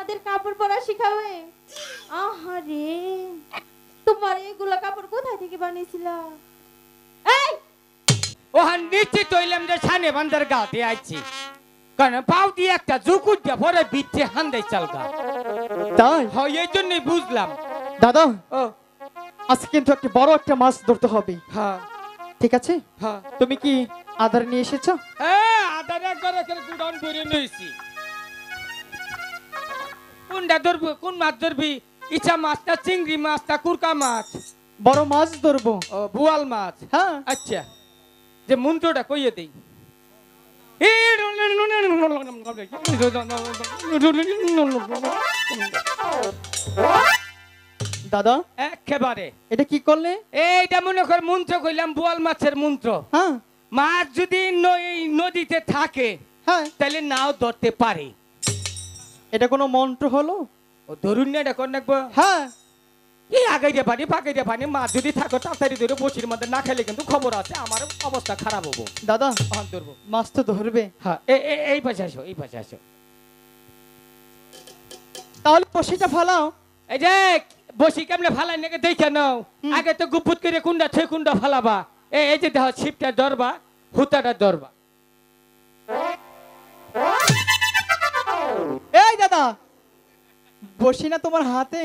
আমাদের কাপড় পরা শিখাবে। আহারে, তোমার এগুলা কাপড় কোথায় থেকে বানিয়েছিলা? এই ওহান নিশ্চিত হইলাম যে সানে বান্দার গাতে আইছি, কারণ পাও দিয়ে একটা জুকুট দিয়ে পরে বিচ্ছে হান্দাই চালগা। তাই হয় এই জন্যই বুঝলাম। দাদা, ও আজকে কিন্তু একটা বড় একটা মাছ ধরতে হবে। হ্যাঁ ঠিক আছে, হ্যাঁ তুমি কি আদার নিয়ে এসেছো? হ্যাঁ, আদার একবার করে গুডাউন করে নিয়েছি। কোনটা ধরবো, কোন মাছ ধরবি? ইচা মাছ না চিংড়ি মাছ না কুরকা মাছ? বড় মাছ ধরবো। ও বুয়াল মাছ। হ্যাঁ, আচ্ছা, যে মন্ত্রটা কইয়ে দেই। দাদা একেবারে এটা কি করলে? এইটা মনে কর মন্ত্র কইলাম, বুয়াল মাছের মন্ত্র। হ্যাঁ মাছ যদি নদীতে থাকে হ্যাঁ, তাহলে নাও ধরতে পারে। এটা কোনো মন্ত্র হলো? ও ধরুন না, এটা কর নাকবো। হ্যাঁ, এই আগাইতে পানি পাকাইতে পানি, মাছ যদি থাকো তাড়াতাড়ি ধরে বসির মধ্যে না খেলে কিন্তু খবর আছে, আমার অবস্থা খারাপ হবো। দাদা তখন ধরবো। মাছ তো ধরবে। হ্যাঁ, এই পাশে আসো, এই পাশে আসো। তাহলে বসিটা ফালাও। এই যে বসি কেমনে ফালাই নাকি দেখে নাও। আগে তো গুপুত করে কুন্ডা ছয় কুন্ডা ফালাবা। এই যে দেখো ছিপটা ধরবা, হুতাটা ধরবা। এই দাদা, বসি না তোমার হাতে?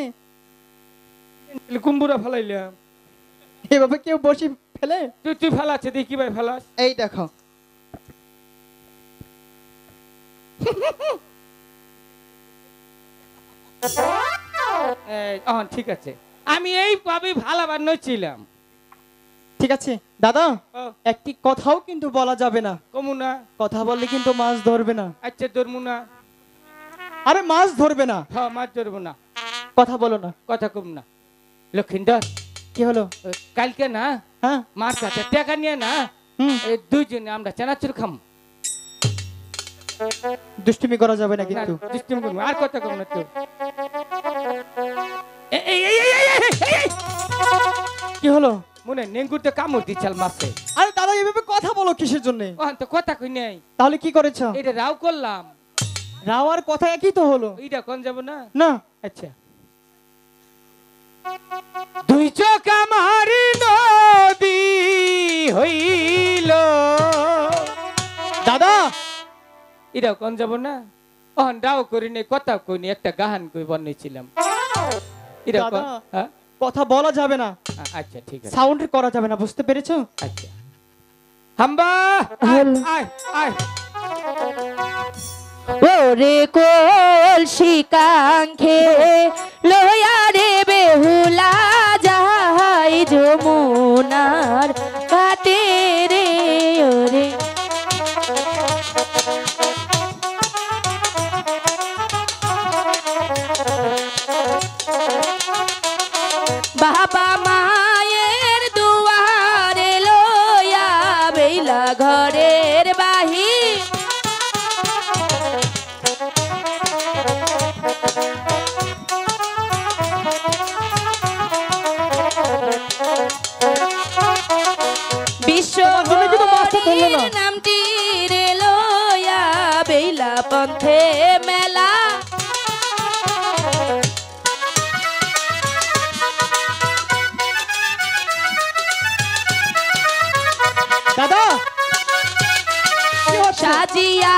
কুম্বুরা ফালাইলাম। এভাবে কেউ বসি ফেলে? তুই ফালাচ্ছে দেখি ভাই ফালাস। এই দেখো, ঠিক আছে, আমি এই ভাবে ফালাবার নইছিলাম। ঠিক আছে দাদা, ও, একটি কথাও কিন্তু বলা যাবে না। কমুনা। কথা বললে কিন্তু মাছ ধরবে না। আচ্ছা ধরবো না। আরে মাছ ধরবে না, হ্যাঁ, মাছ ধরবো না। কথা বলো না। কথা কম না। লক্ষিন্দর, কি হলো? কালকে না হ্যাঁ, মার কাছে টাকা নিয়ে না হুম, এই দুইজনে আমরা চানাচুর খাম। দুষ্টুমি করা যাবে না না, কিন্তু। দুষ্টুমি করবো, আর কথা কম না তুই। কি হলো? মনে নেঙ্গুরতে কামড় দিচ্ছাল মাছে। আরে দাদা, এভাবে কথা বলো কিসের জন্য? ওখান তো কথা কই নাই। তাহলে কি করেছো? এটা রাও করলাম। রাওয়ার কথা একই তো হলো এইটা কোন যাব না। না। আচ্ছা, দুই চোখ আমার নদী হইল। দাদা এটা কোন যাব না। ওখান রাও করিনি, কথা কইনি, একটা গাহান কই বানিয়েছিলাম। এটা দাদা, হ্যাঁ, কথা বলা যাবে না, আচ্ছা ঠিক আছে। সাউন্ড করা যাবে না, বুঝতে পেরেছো? আচ্ছা, হাম্বা আয় আয়। ওরে কলসি কাঙ্খে লয়া রে বেহুলা যাই যমুনার কাতে রে। ওরে বাবা মায়ের দুয়ারে লয়া বেলা ঘরের বাহির। বিশ্বহরির নামটি রে লয়া বেলা পন্থে মেলা। দাদা সাজিয়া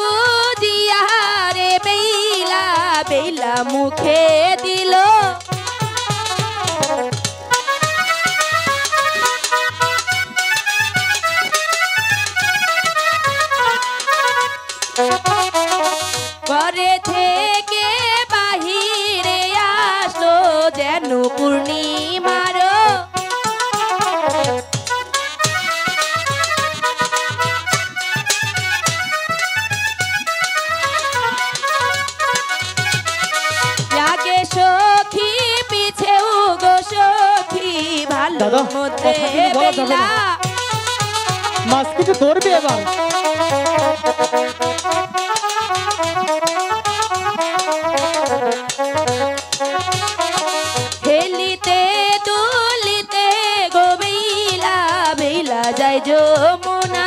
গুজিয়া রে বেলা বেলা মুখে দিল। ঘরে থেকে বাহিরে আসলো যেন পূর্ণিমার। আগে সখী পিছে গো সখী ভালো দাদা, মধ্যে কথা কিন্তু বলা যাবে না। বেলা। মাছ কিছু ধরবে এবার। হেলিতে দুলিতে গো বেলা বেলা যায় যমুনা।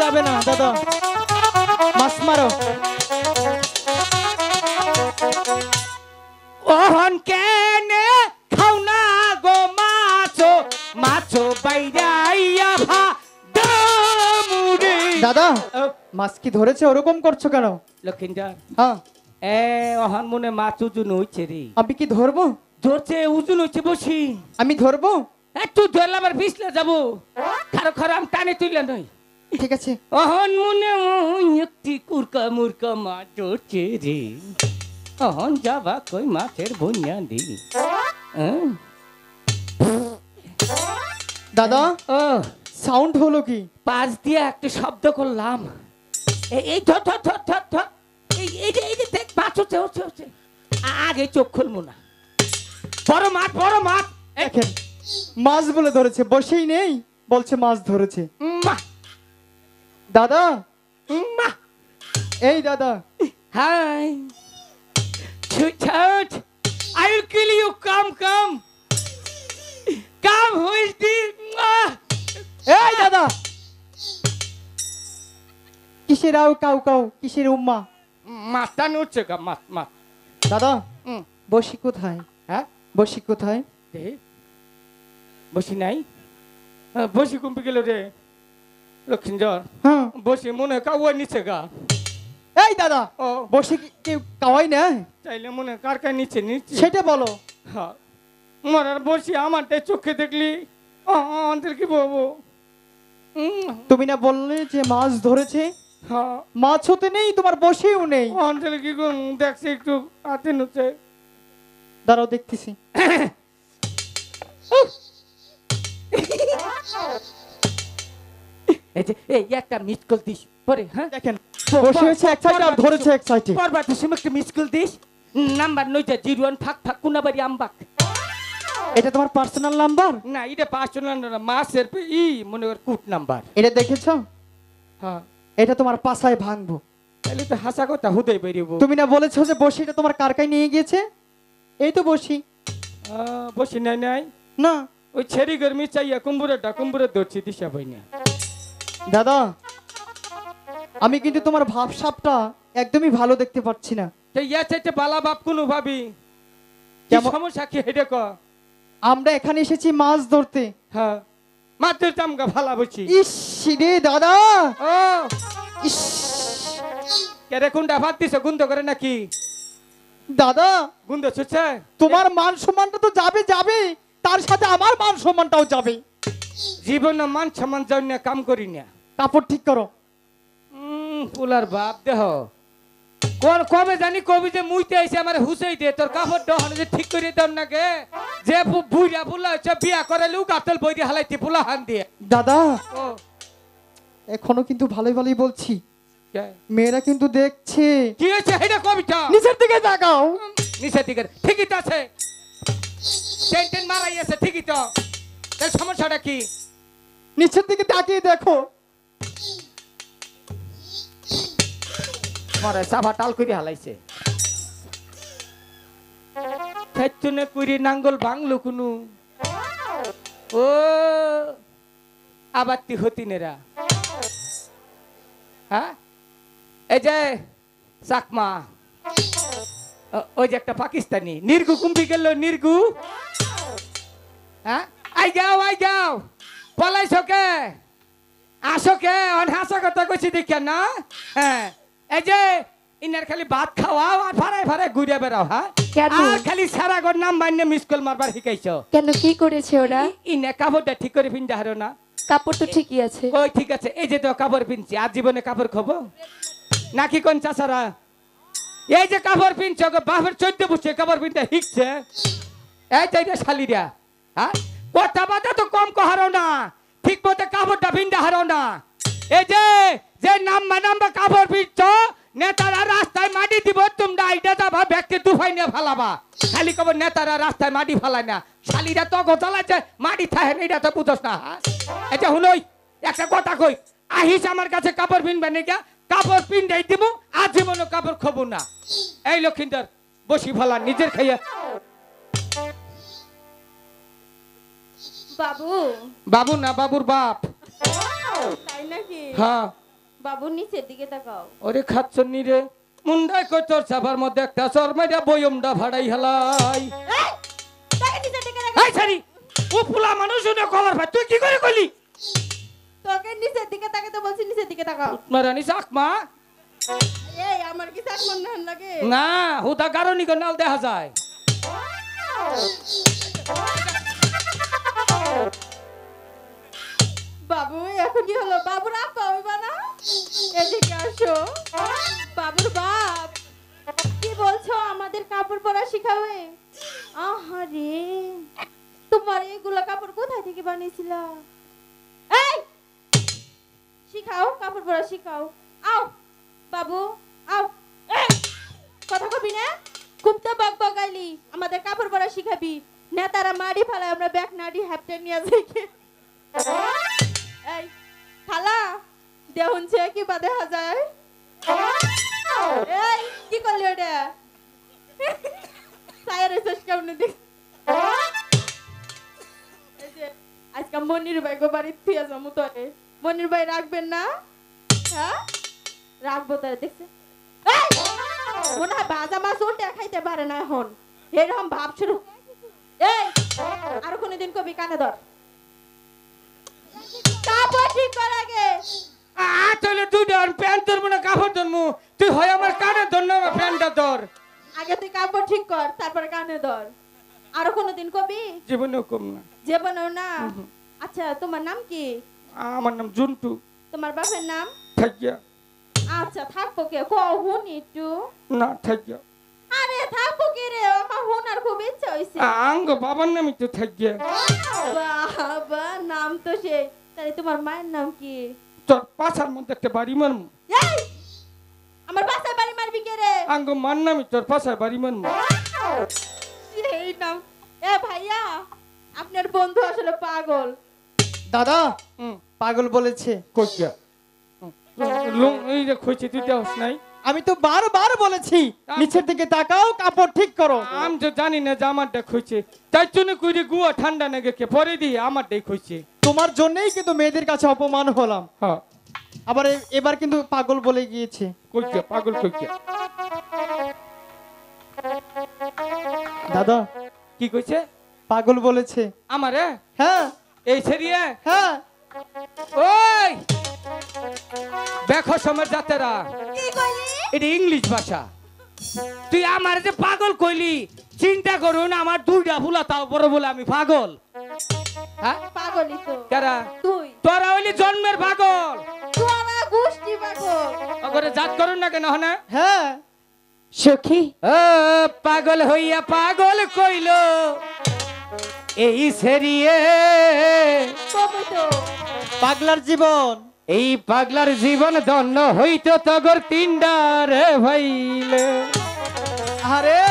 যাবে না দাদা, মাছ মারো। ওহন কেনে খাও না গো মাছো মাছো বাইরাইয়া ভা দামুরে। দাদা মাছ কি ধরেছে, ওরকম করছো কেন? লক্ষিন্দর হ্যাঁ এ ওহন মনে মাছ উজুন হইছে রে। আমি কি ধরবো? ধরছে উজুন হইছে বসি। আমি ধরবো? তুই ধরলে আবার পিছলে যাবো, খারো খারো আমি টানে তুইলে নই। ঠিক আছে। অহন মনে একটি কুরকা মুরকা মাছ ধরছে রে। অহন যাবা কই মাছের বন্যা দি। দাদা ও সাউন্ড হলো কি? পাশ দিয়ে একটা শব্দ করলাম। এই ধর ধর ধর ধর ধর এই যে দেখ মাছ হচ্ছে হচ্ছে হচ্ছে। আগে চোখ খুলবো না। বড় মাছ বড় মাছ। দেখেন মাছ বলে ধরেছে, বসেই নেই বলছে মাছ ধরেছে। মা দাদা মা এই দাদা, high Sweetheart, I will kill you. Come, come. Come, who is this? এই দাদা কিসের আও কাউ কাউ, কিসের উম্মা? মাথা নড়ছে গা মাত মাত। দাদা বসি কোথায়? হ্যাঁ বসি কোথায়? দে বসি নাই। বসি কুম্পি গেল রে লক্ষিন্দর। হ্যাঁ বসি মনে কাউয়া নিচে গা। এই দাদা ও বসি কেউ কাওয়াই না, চাইলে মনে কার কার নিচে নিচে। সেটা বলো। হ্যাঁ মরার বসি আমারটাই চোখে দেখলি আমাদের কি বলবো। তুমি না বললে যে মাছ ধরেছে? হ্যাঁ মাছ হতে নেই, তোমার বসেও নেই। অঞ্চলে কি করুন দেখছি একটু হাতে নুচ্ছে। দাঁড়াও দেখতেছি। এই যে এই একটা মিস কল দিস পরে। হ্যাঁ দেখেন বসে হয়েছে এক সাইডে আর ধরেছে এক সাইডে। পরবার তুই একটা মিস কল দিস। নাম্বার নইটা 01 ফাক ফাক কুনাবাড়ি আমবাক। এটা তোমার পার্সোনাল নাম্বার? না এটা পার্সোনাল না, মাসের মনে কর কুট নাম্বার। এটা দেখেছো? হ্যাঁ এটা তোমার পাছায় ভাঙবো। তাহলে তো হাসা কথা হুদাই বেরিয়েবো। তুমি না বলেছো যে বসিটা তোমার কারকায় নিয়ে গিয়েছে? এই তো বসি। বসি নাই নাই না ওই ছেড়ি গরমি চাইয়া কুম্বুরে ধরছি দিশা পাই না। দাদা আমি কিন্তু তোমার ভাবসাবটা একদমই ভালো দেখতে পাচ্ছি না। ইয়া চাইতে বালা বাপ কোনো ভাবি কি কেমন? সমস্যা কি হেডে ক। আমরা এখানে এসেছি মাছ ধরতে। হ্যাঁ মাছ ধরতাম গা ভালা বসি। ইস রে দাদা, ও ইস কেরে কুন্ডা ভাত দিছ গুন্দ করে নাকি? দাদা গুন্দ ছুচ্ছে। তোমার মান সম্মানটা তো যাবে যাবে, তার সাথে আমার মান সম্মানটাও যাবে। জীবনে মান সম্মান জন্য কাম করি না। কাপড় ঠিক করো। পুলার বাপ দেহ কবে জানি কবি যে মুইতে আইছে আমার হুসাই দে তোর কাপড় দহন যে ঠিক করে দাও না গে। যে বুইরা বুলা হচ্ছে বিয়া করে লু গাতল বই দিয়ে হালাইতে পুলা হান দিয়ে। দাদা ও এখনো কিন্তু ভালোই ভালোই বলছি, কে? মেয়েরা কিন্তু দেখছে। কি হয়েছে হেডা কবিতা? নিচের দিকে তাকাও। নিচের দিকে ঠিকই তো আছে, টেন টেন মারাই আছে ঠিকই তো। তার সমস্যাটা কি? নিচের দিকে তাকিয়ে দেখো। মারা সাভা টাল করে হালাইছে। খেচনে কুড়ি নাঙ্গল ভাঙলো কোনো। ও আবার তি হতিনেরা। হ্যাঁ এই যে চাকমা ওই যে একটা পাকিস্তানি নির্গু কুম্পি গেল নির্গু। হ্যাঁ আই যাও পলাইছ কে আসো কে হাসা কথা কইছি দেখিয়া না। হ্যাঁ এই যে ইনার খালি ভাত খাওয়াও আর ভাড়ায় ভাড়ায় ঘুরে বেড়াও। হ্যাঁ কেন? আর খালি সারা ঘর নাম বাইনে মিস কল মারবার শিখাইছো কেন, কি করেছে ওরা? ইনে কাপড়টা ঠিক করে পিনতে হারো না। কাপড় তো ঠিকই আছে। ওই ঠিক আছে এই যে তো কাপড় পিনছি আর জীবনে কাপড় খাবো নাকি কোন চাষারা? এই যে কাপড় পিনছো বাপের 14 বছর কাপড় পিনতে শিখছে। এই তাই রে শালিরা। হ্যাঁ কথা বাতা তো কম কহারো না, ঠিক মতো কাপড়টা পিনতে হারো না। এই যে নাম্বা কাপড় পিনছো নেতারা রাস্তায় মাটি দিব তোমরা আইডা যাবা ব্যাগকে দুফাই নিয়ে ফালাবা। খালি কবর নেতারা রাস্তায় মাটি ফালায় না, শালিরা তো গোতালাচ্ছে মাটি থাকে না, এটা তো বুঝোস না। এটা হুনই একটা কথা কই, আহিস আমার কাছে কাপড় পিনবে নাকি? কাপড় পিনটাই দিব, আজীবনও কাপড় খাবো না। এই লক্ষিন্দর বসি ফালা নিজের খাইয়া। বাবু বাবু না বাবুর বাপ। তাই নাকি? হ্যাঁ বাবু নিচের দিকে তাকাও। ওরে খাচ্ছনি রে মুন্ডাই কই তোর চাপার মধ্যে একটা চরমাইরা বয়মটা ভাড়াই হেলাই। এই, তাকে নিচের দিকে তাকাও। এই ছাড়ি ও পুলা মানুষ শুনে খবর ভাই তুই কি করে কইলি? তোকে নিচের দিকে তাকাতে বলছি, নিচের দিকে তাকাও। মারানি চাকমা এই আমার কি চাক মনে হয় লাগে? না হুদা কারণই কো নাল দেখা যায়। বাবু এখন কি হলো? বাবুর আপা হইবা না? এদিকে আসো। বাবুর বাপ কি বলছো? আমাদের কাপড় পরা শিখাবে? আহারে, তোমার এগুলা কাপড় কোথায় থেকে বানিয়েছিলা? এই শিখাও, কাপড় পরা শিখাও। আও বাবু আও। এই, কথা কবি না? খুব তো বক বকাইলি। আমাদের কাপড় পরা শিখাবি। নেতারা মারি ফেলায়, আমরা ব্যাগ নাড়ি হ্যাপটেন নিয়ে যাই। এই খালা দেহুন ছে কি বা দেখা যায়? এই কি করলি ওটা? সায়ারে শেষ কেমন দেখ। এই যে আজকে মনির ভাই গো বাড়ি থিয়া যামু তোরে। মনির ভাই রাখবেন না? হ্যাঁ রাখবো তারে। দেখছে এই মনে হয় ভাজা মাছ উল্টে খাইতে পারে না এখন, এরকম ভাব শুরু। এই আর কোনদিন কবি কানে ধর। কাপড় ঠিক কর আগে। তাহলে তুই ধর প্যান্ট ধরবো না কাপড় ধরবো? তুই হয় আমার কানে ধর না আমার প্যান্টটা ধর। আগে তুই কাপড় ঠিক কর, তারপরে কানে ধর। আর কোনদিন কবি? জীবনেও কম না। জীবনেও না? আচ্ছা তোমার নাম কি? আমার নাম জুন্টু। তোমার বাপের নাম? থাকিয়া আচ্ছা থাকবো কে কহুন একটু? না থাকিয়া আরে থাকবো কে রে, আমার হুনার খুব ইচ্ছা হইছে। আঙ্গ বাবার নামই তো থাকিয়া। বাবা নাম তো সেই। তাহলে তোমার মায়ের নাম কি? তোর পাছার মধ্যে একটা বাড়ি মারমু। এই আমার বাসায় বাড়ি মারবি কে রে? আঙ্গ মার নামই তোর পাছায় বাড়ি মারমু। এই নাম। এ ভাইয়া আপনার বন্ধু আসলে পাগল। দাদা হুম পাগল বলেছে। কইয়া লুং এই যে কইছে তুই দেওস নাই? আমি তো বারবার বলেছি নিচের দিকে তাকাও, কাপড় ঠিক করো। আমি তো জানি না যে আমারটা কইছে, তাই জন্য কইরে গুয়া ঠান্ডা নাগে কে পরে দিয়ে আমারটাই কইছে। তোমার জন্যই কিন্তু মেয়েদের কাছে অপমান হলাম। হ্যাঁ আবার এবার কিন্তু পাগল বলে গিয়েছে। কইয়া পাগল কইয়া। দাদা কি কইছে? পাগল বলেছে আমারে? হ্যাঁ এই সেরিয়ে হ্যাঁ। ওই দেখো সময় জাতেরা কি কইলি? এটা ইংলিশ ভাষা। তুই আমার যে পাগল কইলি, চিন্তা করুন আমার দুইটা ভুলা তাও বড় বলে আমি পাগল। হ্যাঁ পাগলই তো কারা? তুই। তোরা হইলি জন্মের পাগল। তোরা গোষ্ঠী পাগল। ওরে জাত করুন না কেন না? হ্যাঁ সখী ও পাগল হইয়া পাগল কইল এই সেরিয়ে। তবে তো পাগলার জীবন। এই পাগলার জীবন ধন্য হইতো তগর তিনডারে ভাইলে। আরে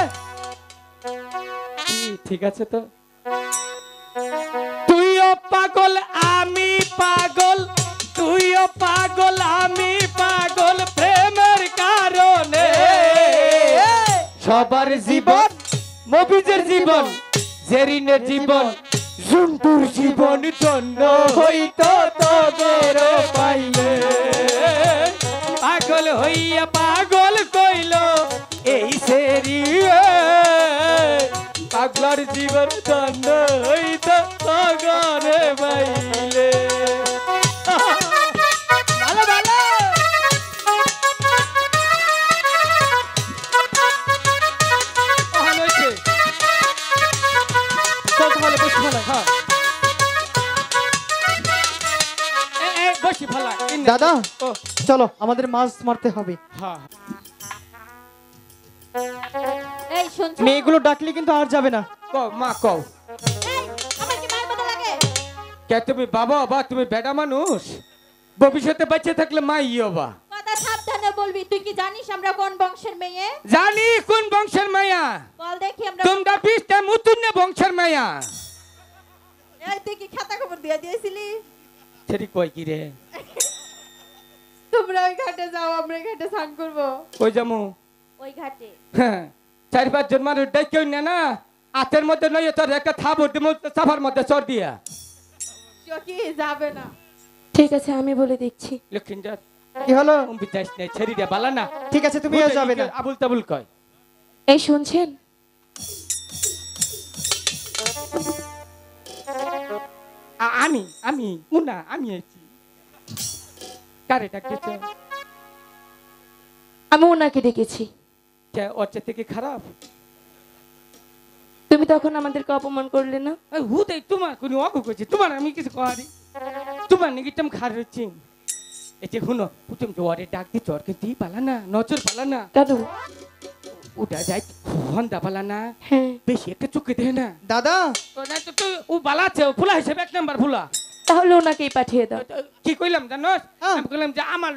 ঠিক আছে তো? তুইও পাগল আমি পাগল, তুইও পাগল আমি পাগল, প্রেমের কারণে সবার জীবন, মফিজের জীবন, জেরিনের জীবন, জুন্টুর জীবন ধন্য হইতো তগর পাইলে। পাগল হইয়া পাগল কইল এই সেরিয়ে, পাগলার জীবন ধন্য হইতো তগরে পাইলে। ভালো ভালো হইছে। চল তাহলে বসে ফেলা। হ্যাঁ বসি ভালা দাদা ও চলো আমাদের মাছ মারতে হবে। হ্যাঁ এই শুনছো? মেয়েগুলো ডাকলে কিন্তু আর যাবে না। কও মা কও। এই আমার কি মায়ের মতো লাগে? কে তুমি বাবা বা তুমি বেটা মানুষ? ভবিষ্যতে বাচ্চা থাকলে মাই হবা। কথা সাবধানে বলবি। তুই কি জানিস আমরা কোন বংশের মেয়ে? জানি কোন বংশের মায়া। বল দেখি আমরা। তোমরা বিশটা মুতুন্নে বংশের মায়া। এই তুই কি খাতা খবর দিয়ে দিয়েছিলি? সেটি কই কি রে? তোমরা ওই ঘাটে যাও, আমরা এই ঘাটে স্নান করবো। কই যামু? ওই ঘাটে হ্যাঁ 4-5 জন মানুষ ডাইকেও না হাতের মধ্যে নয় তোর একটা থাবর দিমু সাফার মধ্যে চড় দিয়া। কি যাবে না? ঠিক আছে আমি বলে দিচ্ছি। লক্ষিণজাত কি হলো? বিশ্বাস নেই ছেড়ে দিয়া বালা না। ঠিক আছে, তুমিও যাবে না। আবুল তাবুল কয়। এই শুনছেন? আমি মুনা আমি আছি। কারে ডাকতেছ? আমি ওনাকে ডেকেছি। কে ওর চেয়ে থেকে খারাপ? তুমি তখন আমাদেরকে অপমান করলে না? হুদাই তোমার কোনো অগু করছে, তোমার আমি কিছু করি, তোমার নাকি তুমি খারাপ হচ্ছি। এই যে শুনো, তুমি ওরে ডাক দিচ্ছ, ওর কিন্তু পালা না, নজর পালা না, কেন? উঠা যায় হন্দা পালা না, হ্যাঁ, বেশি একটা চোখে দেয় না। দাদা, ও বালা আছে, ও ফুলা হিসেবে 1 নাম্বার ফুলা। তাহলে ওনাকেই পাঠিয়ে দাও। কি কইলাম জানো? হ্যাঁ। আমি কইলাম যে আমার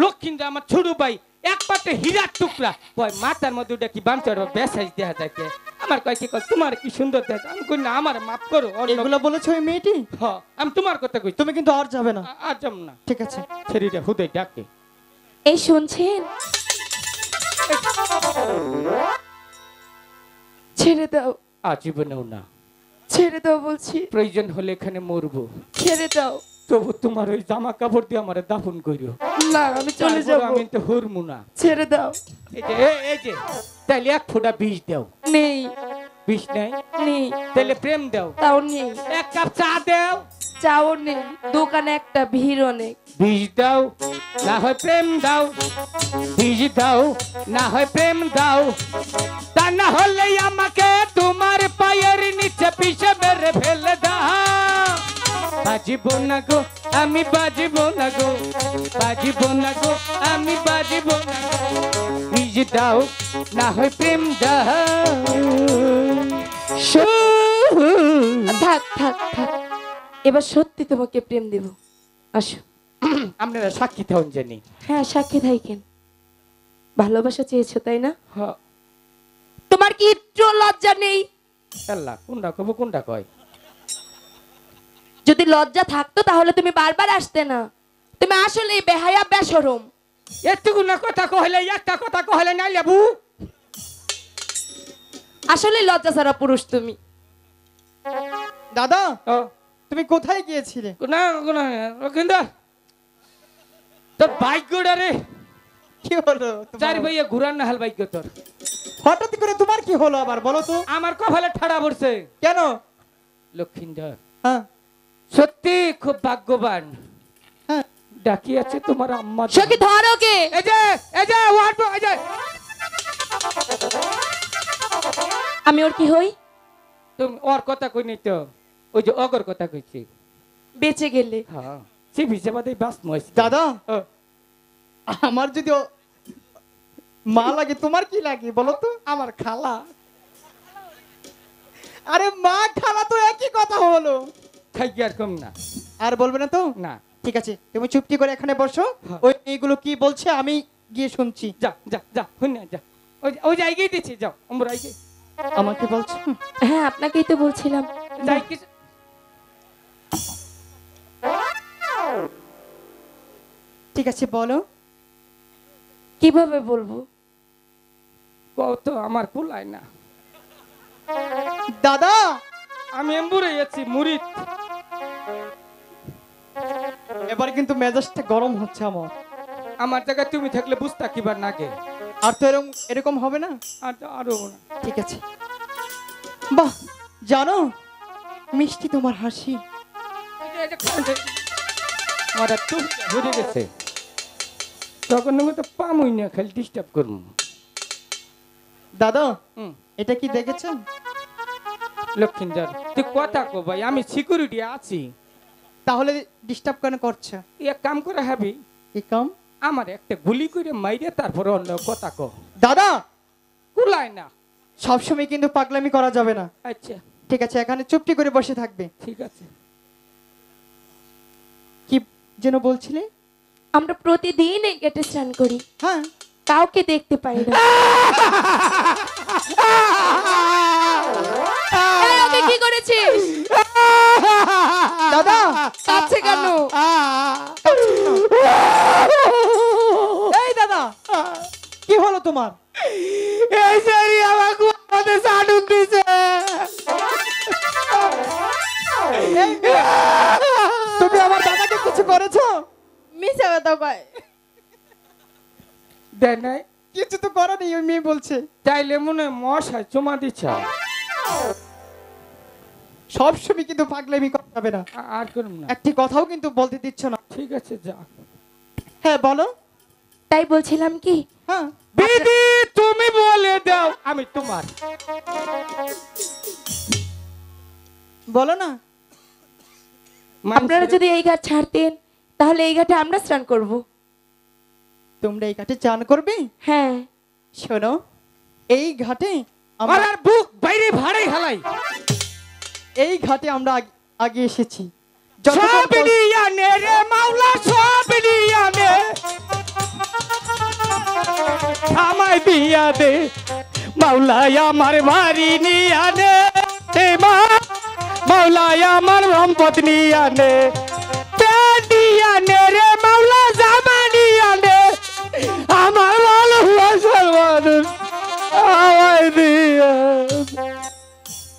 লক্ষ্মীন্দর, আমার ছোট ভাই একবারে হীরার টুকরা, কয় মাথার মধ্যে ওটা কি বামচার বেসাইজ দেখা যাচ্ছে। আমার কয় কি কয় তোমার কি সুন্দর দেখা। আমি কই না, আমার মাফ করো। এগুলো বলেছো ওই মেয়েটি? হ্যাঁ, আমি তোমার কথা কই। তুমি কিন্তু আর যাবে না। আর যাম না। ঠিক আছে। ছেড়িটা হুদাই ডাকে। এই শুনছেন? ছেড়ে দাও, আজীবনেও না। ছেড়ে দাও বলছি, প্রয়োজন হলে এখানে মরবো, ছেড়ে দাও। তবু তোমার ওই জামা কাপড় দিয়ে আমার দাফন করিও। না, আমি চলে যাব। আমি তো হরমু না। ছেড়ে দাও। এই যে তাইলে 1 ফোঁটা বিষ দাও। নেই, বিষ নাই? নেই। তাইলে প্রেম দাও। তাও নেই। 1 কাপ চা দাও। চাও নেই, দোকানে একটা ভিড় অনেক। বিষ দাও, না হয় প্রেম দাও। বিষ দাও, না হয় প্রেম দাও। তা না হলে আমাকে তোমার পায়ের নিচে পিষে মেরে ফেলে দাও। বাজিব না গো, আমি বাজিব না গো, বাজিব না গো, আমি বাজিব না গো। বিষ দাও, না হয় প্রেম দাও। থাক থাক থাক, এবার সত্যি তোমাকে প্রেম দেব। আসো। আপনারা সাক্ষী থাকুন জানি। হ্যাঁ, সাক্ষী থাকেন। ভালোবাসা চেয়েছো তাই না? হ্যাঁ। তোমার কি একটু লজ্জা নেই? আল্লাহ, কোনটা কব কোনটা কয়? যদি লজ্জা থাকতো তাহলে তুমি বারবার আসতে না। তুমি আসলে বেহায়া বেশরম। এতটুকু না কথা কহলে, একটা কথা কহলে নাই লেবু। আসলে লজ্জা ছাড়া পুরুষ তুমি। দাদা, ও তুমি কোথায় গিয়েছিলে? না না কিন্তু তোর ভাগ্যটা রে, কি হলো তোমার? 4 ভাইয়া ঘুরান না হাল ভাগ্য তোর। হঠাৎ করে তোমার কি হলো আবার বলো তো? আমার কপালে ঠাড়া পড়ছে। কেন? লক্ষিন্দর হ্যাঁ, সত্যি খুব ভাগ্যবান। হ্যাঁ। ডাকি আছে তোমার আম্মা। সখী ধরো কে? এই যে ওয়াট এই যে। আমি ওর কি হই? তুমি ওর কথা কই নাই তো, ওই যে অগর কথা কইছি। বেঁচে গেলে। হ্যাঁ, সে বিশেবাদে বাস মইছ। দাদা, আমার যদি মা লাগে তোমার কি লাগে বলো তো? আমার খালা। আরে মা খালা তো একই কথা হলো। থাকি আর কম না। আর বলবে না তো? না, ঠিক আছে, তুমি চুপটি করে এখানে বসো। হ্যাঁ। ওই এইগুলো কি বলছে আমি গিয়ে শুনছি। যা যা যা হুন না যা। ওই জায়গায় দিছি, যাও আমরা আইগে। আমাকে বলছো? হ্যাঁ, আপনাকেই তো বলছিলাম। যাই কি ঠিক আছে, বলো। কিভাবে বলবো? কত আমার কুলায় না। দাদা, আমি এমবুরে যাচ্ছি মুরিদ। এবার কিন্তু মেজাজটা গরম হচ্ছে আমার। আমার জায়গায় তুমি থাকলে বুঝতা কিবার নাগে। আর তো এরকম এরকম হবে না। আরো না। ঠিক আছে। বাহ, জানো মিষ্টি তোমার হাসি। আমার একটু হয়ে গেছে, তখন তো পামই না, খালি ডিস্টার্ব করবো। দাদা, হুম, এটা কি দেখেছেন? লক্ষিন্দর তুই কথা কো ভাই, আমি সিকিউরিটি আছি। তাহলে ডিস্টার্ব কেন করছে? এক কাম করে হাবি, কি কাম? আমার একটা গুলি করে মাইরে তারপরে অন্য কথা কো। দাদা, কুলায় না। সবসময় কিন্তু পাগলামি করা যাবে না। আচ্ছা ঠিক আছে, এখানে চুপটি করে বসে থাকবে। ঠিক আছে। কি যেন বলছিলে? আমরা প্রতিদিন এই গেটে স্নান করি, হ্যাঁ। কাউকে দেখতে পাই না। এই, ওকে কি করেছিস? দাদা, কাছে কেন? এই দাদা, কি হলো তোমার? এই সারি আমাকে আমাদের সানুন দিছে। তুমি আমার দাদাকে কিছু করেছো? মিছা কথা কয়। দেয় নাই? কিছু তো করা নেই, ওই মেয়ে বলছে। তাইলে মনে হয় মশায় চুমা দিচ্ছ। সবসময় কিন্তু পাগলামি করা যাবে না, আর করুন না। একটি কথাও কিন্তু বলতে দিচ্ছ না। ঠিক আছে যা। হ্যাঁ বলো। তাই বলছিলাম কি, হ্যাঁ দিদি তুমি বলে দাও আমি তোমার। বলো না। আপনারা যদি এই ঘাট ছাড়তেন তাহলে এই ঘাটে আমরা স্নান করব। তোমরা এই ঘাটে চান করবে? হ্যাঁ, শোনো, এই ঘাটে আমার আর বুক বাইরে ভাড়াই হালাই। এই ঘাটে আমরা আগে এসেছি। সব দিয়া নে রে মাওলা, সব দিয়া নে, আমায় দিয়া দে মাওলাই আমার বাড়ি নিয়া নে, মাওলাই আমার সম্পদ নিয়া নে, দিয়া নে রে মাওলা জামা নিয়া নে, আমার ভালোবাসার মানুষ আমায় দিয়া।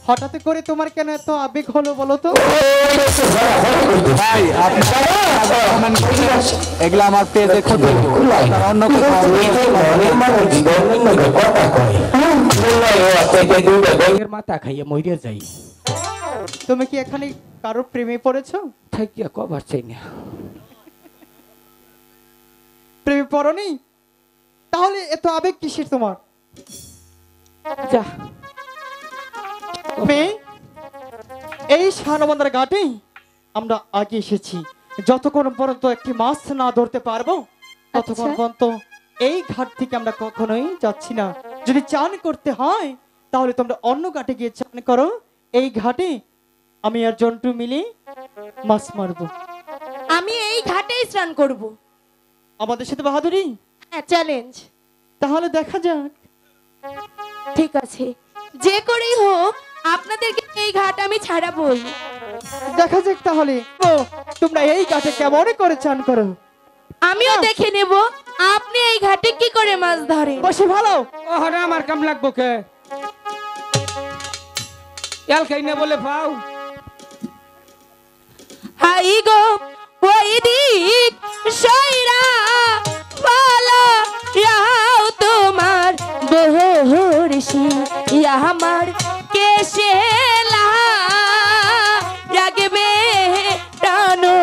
হঠাৎ করে তোমার কেন এত আবেগ হলো বলো তো? ভাই আপনারা এগুলা আমার পেজে খুঁজে অন্য মাথা খাইয়ে মরিয়া যাই। তুমি কি এখানে কারোর প্রেমে পড়েছো? থাকিয়া কবার চাই না। প্রেমে পড়নি? তাহলে এত আবেগ কিসের তোমার? যা মেয়ে, এই শানবন্দার ঘাটে আমরা আগে এসেছি। যতক্ষণ পর্যন্ত একটি মাছ না ধরতে পারবো ততক্ষণ আচ্ছা। পর্যন্ত এই ঘাট থেকে আমরা কখনোই যাচ্ছি না। যদি চান করতে হয় তাহলে তোমরা অন্য ঘাটে গিয়ে চান করো। এই ঘাটে আমি আর জন্টু মিলে মাছ মারবো। আমি এই ঘাটেই স্নান করব। আমাদের সাথে বাহাদুরি? হ্যাঁ, চ্যালেঞ্জ। তাহলে দেখা যাক। ঠিক আছে, যে করেই হোক আপনাদেরকে এই ঘাট আমি ছাড়াবই। দেখা যাক তাহলে তোমরা এই ঘাটে কেমন করে চান করো। আমিও দেখে নেব আপনি এই ঘাটে কি করে মাছ ধরেন। বসে ভালো। ওহরে আমার কাম লাগবো কে? এল খাই না বলে পাও। হাই গো ওই দিক সইরা বলো ইয়াও তোমার বহরসি ইয়া আমার কেশে রাগবে টানো।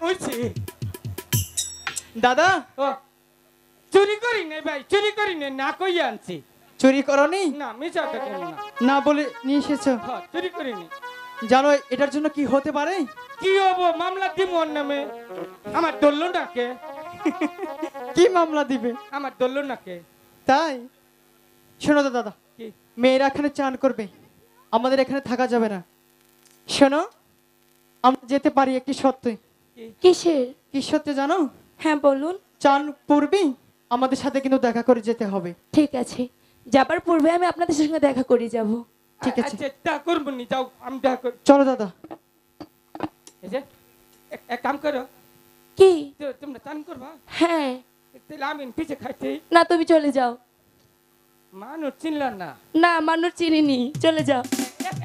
হইছে দাদা ও চুরি করি নাই ভাই, চুরি করি নাই, না কইয়া আনছি। চুরি করনি? না মিছাটা কেন না, না বলে নিয়ে এসেছো? হ্যাঁ চুরি করিনি। জানো এটার জন্য কি হতে পারে? কি হবো, মামলা দিব ওর নামে। আমার ধরলো না কে? কি মামলা দিবে? আমার ধরলো না কে? তাই শোনো তো দাদা, কি? মেয়েরা এখানে চান করবে, আমাদের এখানে থাকা যাবে না। শোনো, আমরা যেতে পারি একটি সত্যি। কিসের? কি সত্যি জানো? হ্যাঁ বলুন। চান পূর্বে আমাদের সাথে কিন্তু দেখা করে যেতে হবে। ঠিক আছে, যাবার পূর্বে আমি আপনাদের সঙ্গে দেখা করে যাব। ঠিক আছে, আচ্ছা তা করবো নি, যাও আমি দেখা করি। চলো দাদা। এই যে এক কাম করো, কি? তোমরা চান করবা, হ্যাঁ। তাহলে আমি পিছে খাইতে। না তুমি চলে যাও। মানুষ চিনলাম না। না মানুষ চিনিনি, চলে যাও।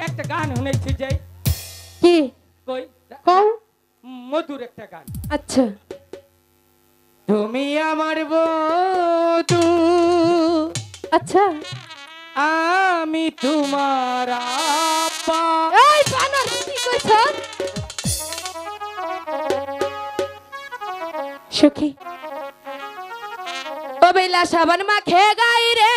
একটা গান শুনেছি যাই। কি? কই কও। মধুর একটা গান। আচ্ছা। তুমি আমার বধূ, আচ্ছা। আমি তোমার আপা। এই বানর কি কইছ? সখী ও বেলা সাবান মাখে গাই রে,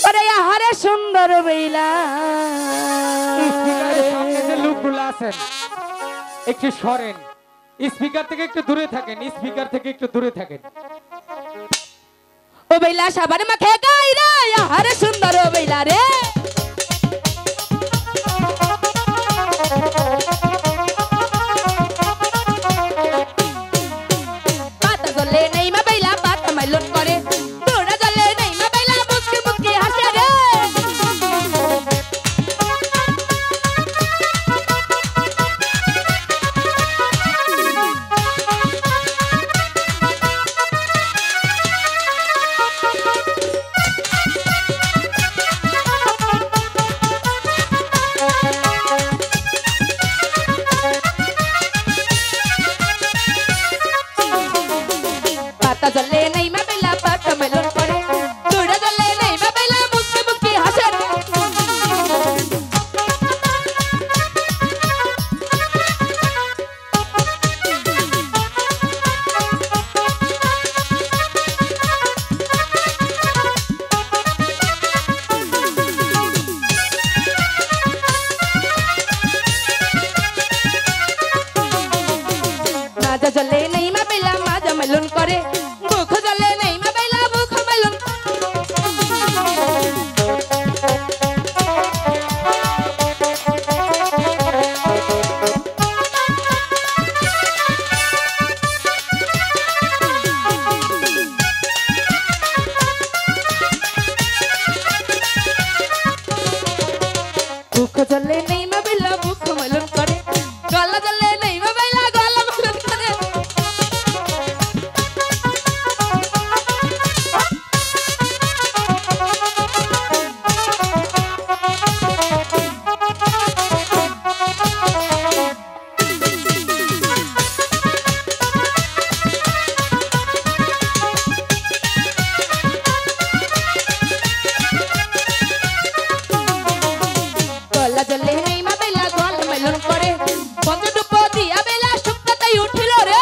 ওরে আহারে সুন্দর বেলা। স্পিকারের সামনে যে লোকগুলো আছেন একটু সরেন, স্পিকার থেকে একটু দূরে থাকেন, স্পিকার থেকে একটু দূরে থাকেন। ও বেলা সাবান মাখে গাই রে, আহারে সুন্দর বেলা রে। পাতা জলে নেই মা বেলা, পাতা মাইলন করে। তোরা জলে নেই মা বেলা, মুসকি মুসকি হাসে রে। পাতা জলে নেই মা বেলা, পাতা মাইলন করে। তোরা জলে নেই মা বেলা, মুসকি মুসকি হাসে রে। মাজা জলে নেই মা বেলা, মাজা মেলন করে। মুখ জলে নেই মা বেলা, মুখ মেলন। মুখ জলে নেই মা বেলা, মুখ মেলন করে। গলা জলে নেই মা বেলা, গলা মেলন করে। গলা জলে নেই মা বেলা, গলা মেলন করে। বন্ধ ডুব দিয়া বেলা, শুকনাতেই উঠিল রে।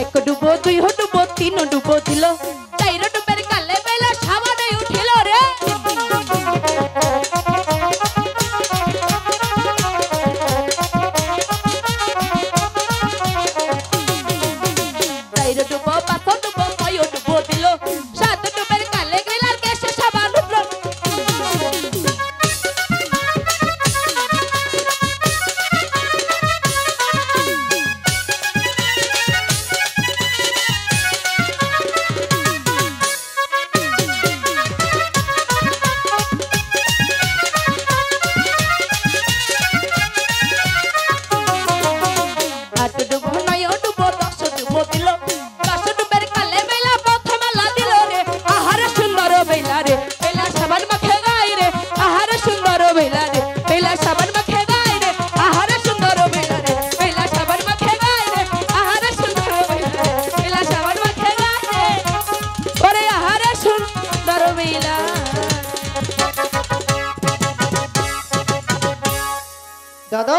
এক ডুবো, দুই ডুবো, তিন ডুবো দিল। চাইর ডুবের কালে বেলা, সাবানে উঠিল রে। চাইর ডুবো, পাঁচ ডুবো, ছয় ডুবো দিল। সাত ডুবের কালে গেলার কেশে সাবান উঠল। দাদা